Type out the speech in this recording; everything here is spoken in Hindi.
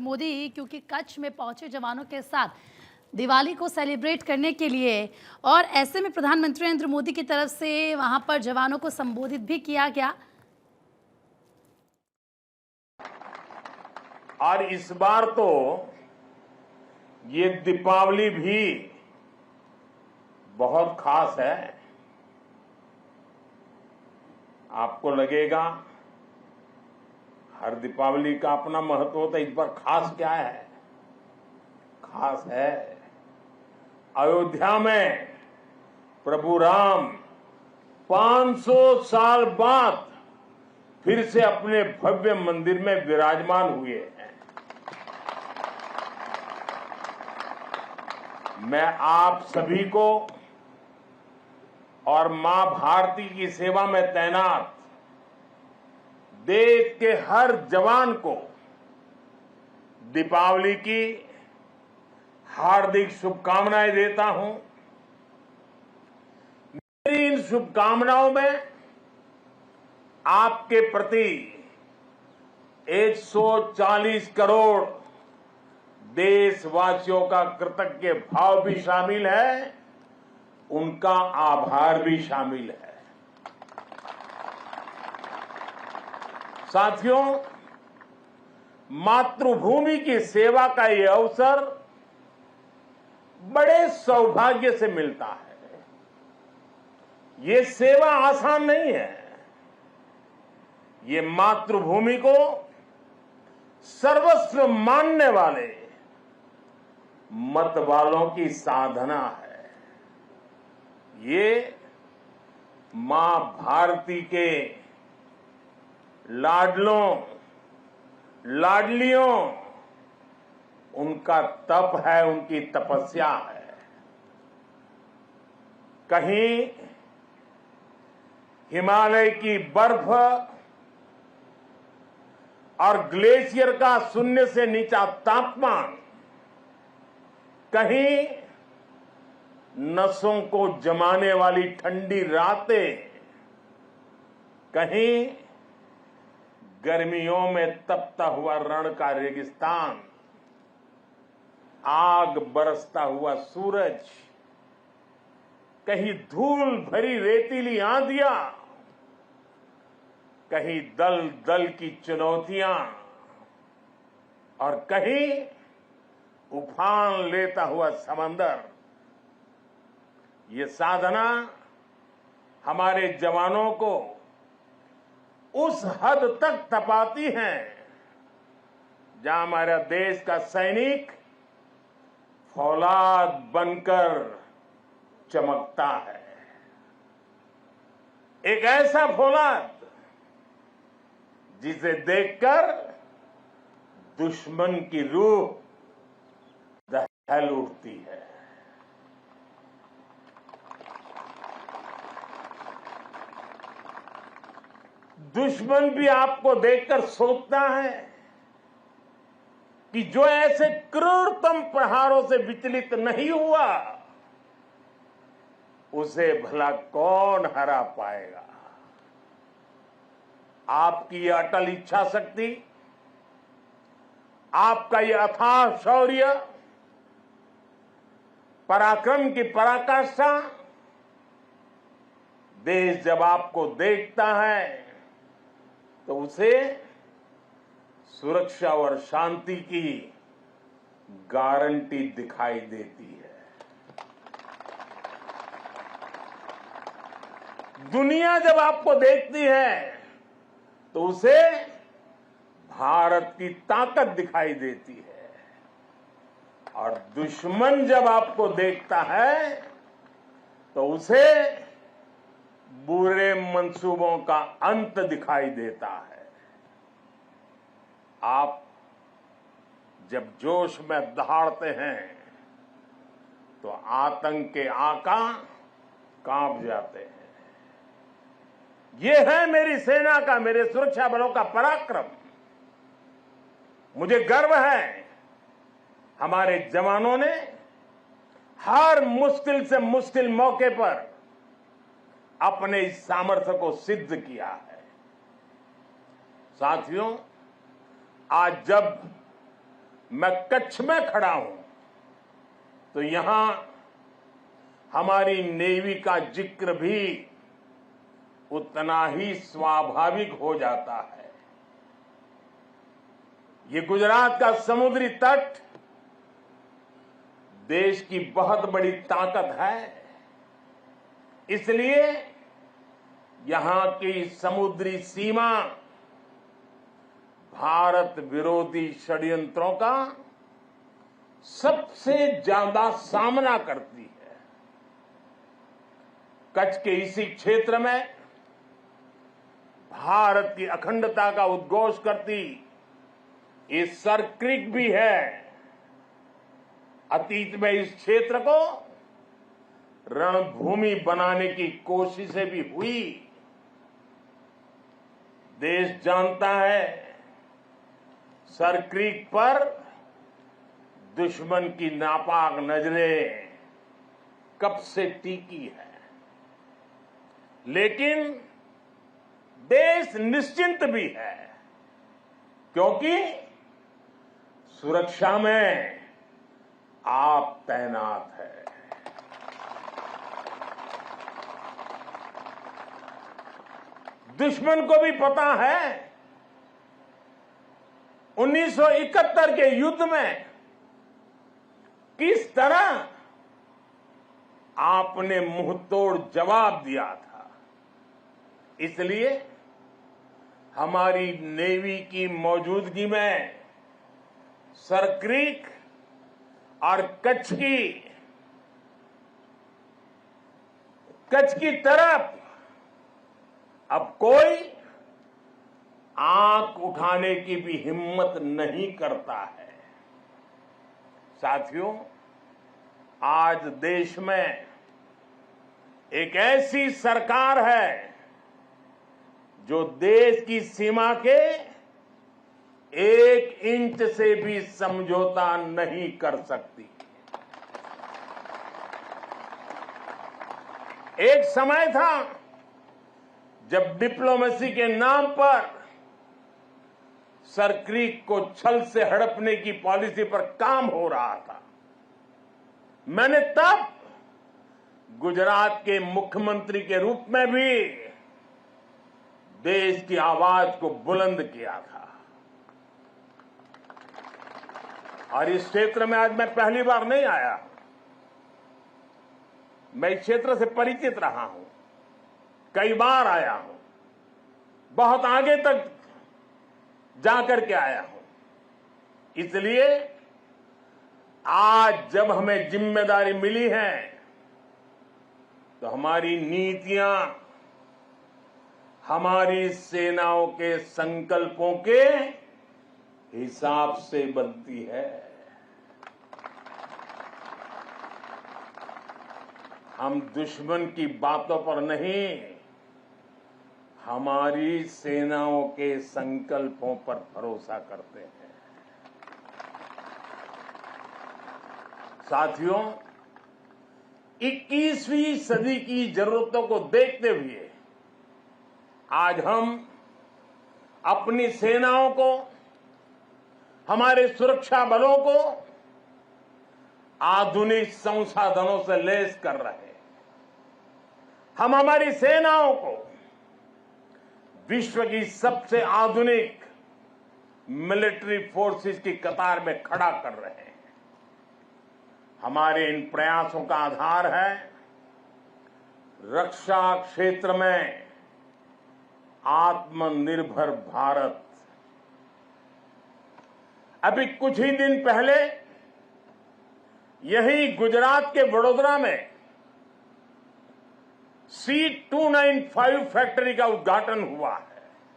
मोदी क्योंकि कच्छ में पहुंचे जवानों के साथ दिवाली को सेलिब्रेट करने के लिए, और ऐसे में प्रधानमंत्री नरेंद्र मोदी की तरफ से वहां पर जवानों को संबोधित भी किया गया। और इस बार तो ये दीपावली भी बहुत खास है। आपको लगेगा हर दीपावली का अपना महत्व होता है, इस बार खास क्या है? खास है अयोध्या में प्रभु राम 500 साल बाद फिर से अपने भव्य मंदिर में विराजमान हुए हैं। मैं आप सभी को और मां भारती की सेवा में तैनात देश के हर जवान को दीपावली की हार्दिक शुभकामनाएं देता हूं। मेरी इन शुभकामनाओं में आपके प्रति 140 करोड़ देशवासियों का कृतज्ञ भाव भी शामिल है, उनका आभार भी शामिल है। साथियों, मातृभूमि की सेवा का ये अवसर बड़े सौभाग्य से मिलता है। ये सेवा आसान नहीं है। ये मातृभूमि को सर्वस्व मानने वाले मत वालों की साधना है। ये मां भारती के लाडलों लाडलियों उनका तप है, उनकी तपस्या है। कहीं हिमालय की बर्फ और ग्लेशियर का शून्य से नीचा तापमान, कहीं नसों को जमाने वाली ठंडी रातें, कहीं गर्मियों में तपता हुआ रण का रेगिस्तान, आग बरसता हुआ सूरज, कहीं धूल भरी रेतीली आंधियां, कहीं दल दल की चुनौतियां और कहीं उफान लेता हुआ समंदर। ये साधना हमारे जवानों को उस हद तक तपाती है जहां हमारा देश का सैनिक फौलाद बनकर चमकता है। एक ऐसा फौलाद जिसे देखकर दुश्मन की रूह दहल उठती है। दुश्मन भी आपको देखकर सोचता है कि जो ऐसे क्रूरतम प्रहारों से विचलित नहीं हुआ, उसे भला कौन हरा पाएगा। आपकी यह अटल इच्छा शक्ति, आपका यह अथाह शौर्य, पराक्रम की पराकाष्ठा, देश जब आपको देखता है तो उसे सुरक्षा और शांति की गारंटी दिखाई देती है। दुनिया जब आपको देखती है तो उसे भारत की ताकत दिखाई देती है, और दुश्मन जब आपको देखता है तो उसे बुरे मंसूबों का अंत दिखाई देता है। आप जब जोश में दहाड़ते हैं तो आतंक के आका कांप जाते हैं। यह है मेरी सेना का, मेरे सुरक्षा बलों का पराक्रम। मुझे गर्व है हमारे जवानों ने हर मुश्किल से मुश्किल मौके पर अपने इस सामर्थ्य को सिद्ध किया है। साथियों, आज जब मैं कच्छ में खड़ा हूं तो यहां हमारी नेवी का जिक्र भी उतना ही स्वाभाविक हो जाता है। ये गुजरात का समुद्री तट देश की बहुत बड़ी ताकत है, इसलिए यहां की समुद्री सीमा भारत विरोधी षड्यंत्रों का सबसे ज्यादा सामना करती है। कच्छ के इसी क्षेत्र में भारत की अखंडता का उद्घोष करती ये सर क्रीक भी है। अतीत में इस क्षेत्र को रणभूमि बनाने की कोशिशें भी हुई। देश जानता है सर क्रीक पर दुश्मन की नापाक नजरें कब से टिकी है, लेकिन देश निश्चिंत भी है क्योंकि सुरक्षा में आप तैनात है। दुश्मन को भी पता है 1971 के युद्ध में किस तरह आपने मुंहतोड़ जवाब दिया था। इसलिए हमारी नेवी की मौजूदगी में सर क्रीक और कच्छ की तरफ अब कोई आंख उठाने की भी हिम्मत नहीं करता है। साथियों, आज देश में एक ऐसी सरकार है जो देश की सीमा के 1 इंच से भी समझौता नहीं कर सकती। एक समय था जब डिप्लोमेसी के नाम पर सर क्रीक को छल से हड़पने की पॉलिसी पर काम हो रहा था। मैंने तब गुजरात के मुख्यमंत्री के रूप में भी देश की आवाज को बुलंद किया था। और इस क्षेत्र में आज मैं पहली बार नहीं आया, मैं इस क्षेत्र से परिचित रहा हूं, कई बार आया हूं, बहुत आगे तक जाकर के आया हूं। इसलिए आज जब हमें जिम्मेदारी मिली है तो हमारी नीतियां हमारी सेनाओं के संकल्पों के हिसाब से बनती है। हम दुश्मन की बातों पर नहीं, हमारी सेनाओं के संकल्पों पर भरोसा करते हैं। साथियों, 21वीं सदी की जरूरतों को देखते हुए आज हम अपनी सेनाओं को, हमारे सुरक्षा बलों को आधुनिक संसाधनों से लैस कर रहे हैं। हम हमारी सेनाओं को विश्व की सबसे आधुनिक मिलिट्री फोर्सेस की कतार में खड़ा कर रहे हैं। हमारे इन प्रयासों का आधार है रक्षा क्षेत्र में आत्मनिर्भर भारत। अभी कुछ ही दिन पहले यही गुजरात के वडोदरा में C295 फैक्ट्री का उद्घाटन हुआ है।